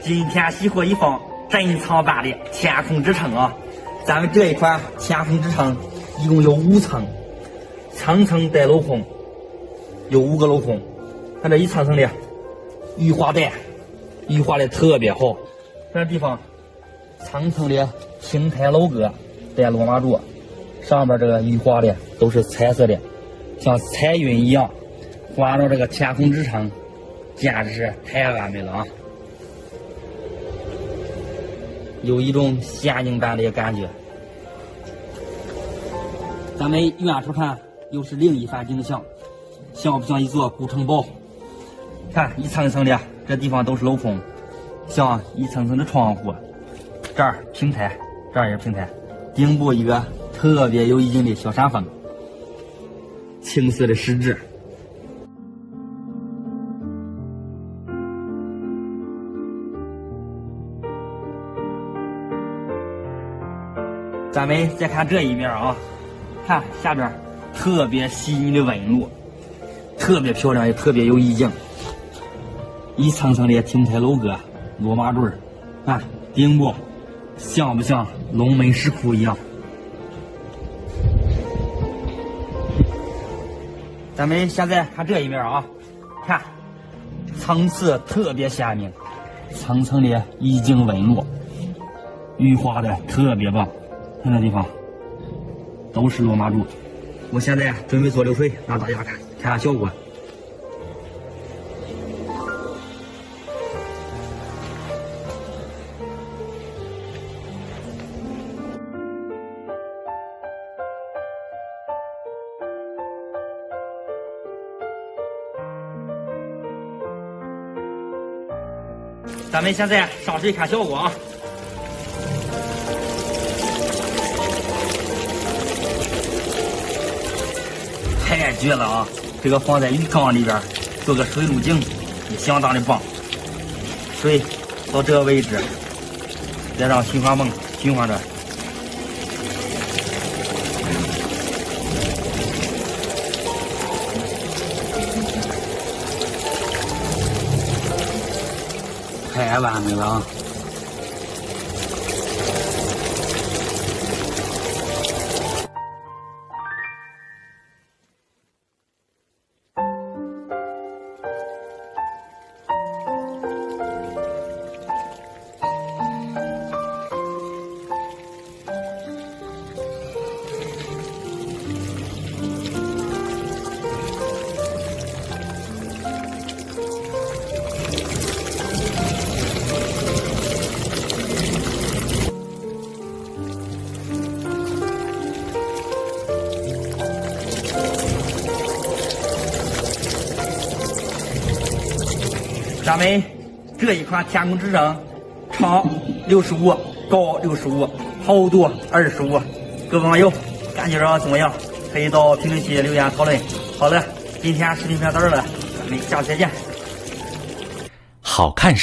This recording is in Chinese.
今天喜货一放，珍藏版的天空之城啊！咱们这一款天空之城一共有5层，层层带镂空，有5个镂空。看这一层层的玉花带，玉花的特别好。这地方层层的青苔楼阁带罗马柱，上面这个玉花的都是彩色的，像彩云一样，画着这个天空之城，简直是太完美了啊！有一种仙境般的感觉。咱们远处看又是另一番景象，像不像一座古城堡？看一层一层的，这地方都是镂空，像一层层的窗户。这儿平台，这儿也是平台，顶部一个特别有意境的小山峰，青色的石质。咱们再看这一面啊，看下边特别细腻的纹路，特别漂亮，也特别有意境。一层层的亭台楼阁，罗马柱，看顶部像不像龙门石窟一样？咱们现在看这一面啊，看层次特别鲜明，层层的意境纹路，玉画的特别棒。看这地方都是罗马柱。我现在准备做流水，让大家看看效果。咱们现在上水看效果啊！太绝了啊！这个放在浴缸里边做个水路镜也相当的棒。水到这个位置，再让循环泵循环着。太完美了啊！咱们这一款天空之城，长65，高65，厚度25。各位网友感觉着怎么样？可以到评论区留言讨论。好了，今天视频片到这儿了，咱们下次再见。好看